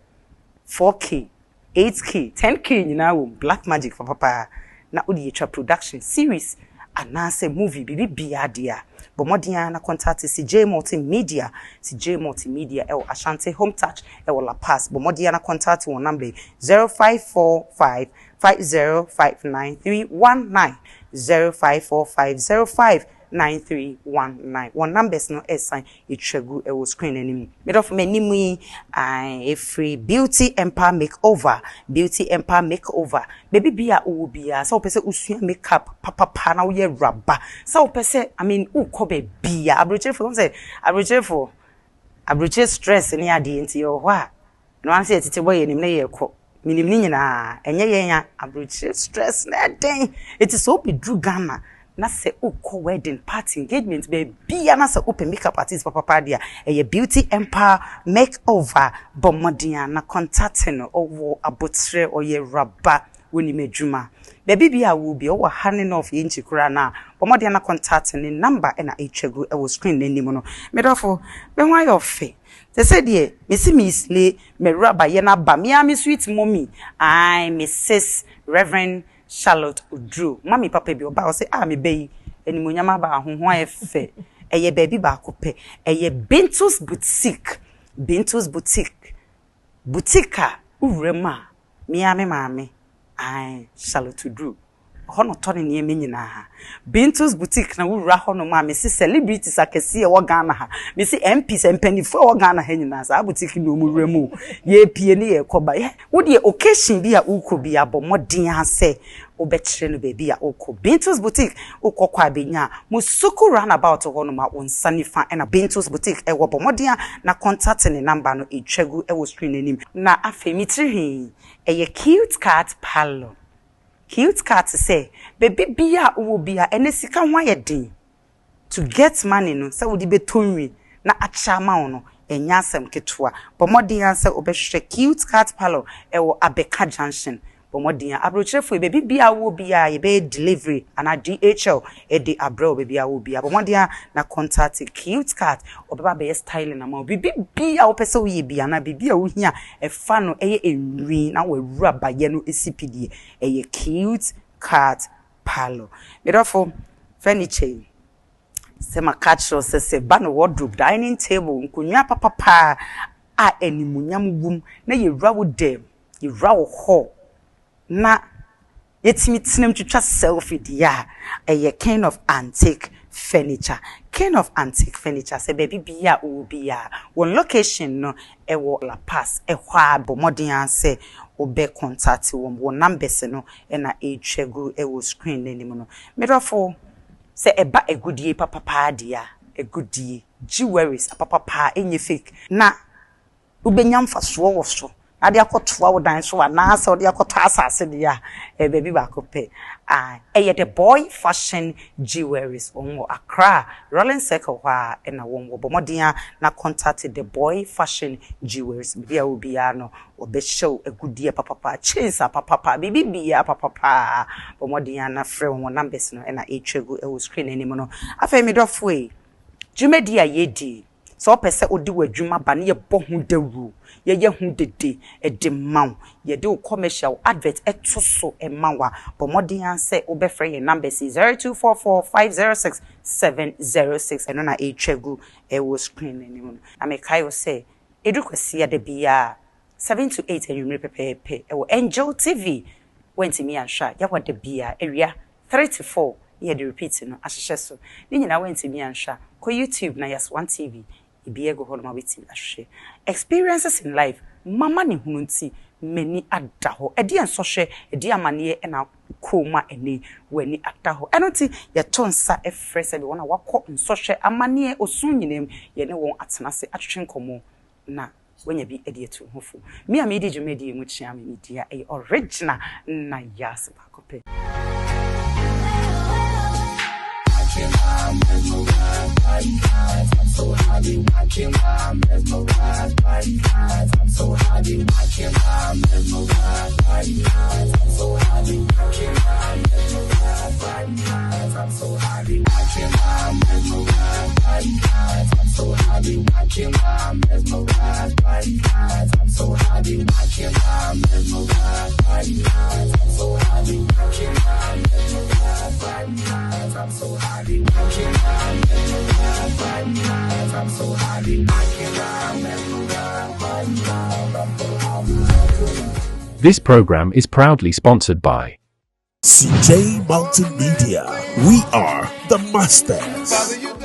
4K 8K 10K nyina wo black magic papa na odi etwa production series anasa movie bibi bia dia bomodia na contact CJ Multimedia Ashanti Home Touch La Paz bomodia na contact won number 0545 5059 054505 9319 one numbers no assign itchegu e was screen anymore made of many a free beauty empire makeover baby bia o bia so pese usua makeup papa na we rubber so pese I mean u ko be bia abroche for say abroche stress ni ade nti yo ho a no an say tete boy nim na ye ko minim ni nyina enye yenya abroche stress na den it is so be drew Ghana na se ukọ wedding party engagement be bia na se open makeup artist papa dia e beauty empire makeover bomodia na contacting owo abotre oye raba woni medjuma baby bia wo bi o hanning off ye nchikura na bomodia na contacting number na echegu e wo screen nanim no medofo be hwan your fe they said ye mesi misle me raba ye na ba me am sweet mommy I Mrs. Reverend Charlotte Oduro mami papa bi oba o say me be enimonyama ba ahoho ayefe eye baby ba kope eye Bintus boutique urema me mame ai Charlotte Oduro hono tone ne me nyina ha Bintus boutique na wura hono ma me se celebrities akese e wo Ghana ha me se MPs empanifo wo Ghana ha nyina sa boutique no mu remu ye pie ne ye koba ye wo de occasion bi a ukobi abomodin ase obekire no baby a oko Bintus boutique ukokwa abenya musuku runabout hono ma wonsanifa na Bintus boutique e wo bomodin na contact ne number no etwagu e wo screen anim na afemitiri e cute cat parlor cute cat say baby bia wo bia ene sika hwan ye den to get money no say wodi betonwi na acha ma no enya asem ketwa bomodin say obehwe cute cat parlor e wo Abeka Junction bomodin abrochefo baby bia wo bia ye be delivery ana DHL e de abro baby a wo bia bomodin na contact cute cat obeba be styling na ma baby bia wo pese wo ye bia na baby a wo hia e fa no eye enwi na wo wura ba ye no esipidie eye cute cat parlor therefore furniture se makatro se ba no wardrobe dining table nkonwa papa a enimunyam gum na ye wura wo dem ye wura wo ho na yetimi tinem twitwa selfie dia a kind of antique furniture say baby bia o bia one location no e wo La Paz e hwa bomodin ase obe contact wo numbers no e na echegu e wo screen nanim no medofo say eba egudie papa dia egudie jewelries papa enye fake na ubenya mfaso wo so ade akotoa wo dan so na asa ode akotoa asase dia baby ba kope the boy fashion jewelries on Accra Rolling Circle wa na won wo bomodin na contact the boy fashion jewelries bia obi no obe show agudie papa chase papa bibi bia papa bomodin na frɛ won numbers no na etwegu e wo screen anim no afa mi dofo e dwumadi a yedi so pese odi wadwuma ba ne ye bohu dawu ye hu dede e de maw ye de commercial advert etoso e mawa bomodin anse obefre ye number 0244506706 eno na etwegu e wo screen anim na me kai wo say edukwasi ade bia 7 to 8 enwumre pepepe e wo Angel TV wenti mi ansha ya wade bia area 3 to 4 ye de repeat no ahehye so ni nyina wenti mi ansha ko YouTube Nayas 1 TV ibiego hono ma beti ahwe experiences in life mama ne hununti meni adaho edi ensohwe edi amane e na koma eni wani adaho enoti ye tonsa efrese be wona wakọ nsohwe amane osun nyinem ye ne won atenase atwetwe nkomo na wanya bi edi etu hofu mi am edi jumedi mu chia me media e original Nayas bakope I'm so happy watching my mesmerized body eyes. I'm so happy watching my mesmerized body eyes. I'm so happy watching my This program is proudly sponsored by CJ Mountain Media. We are the masters.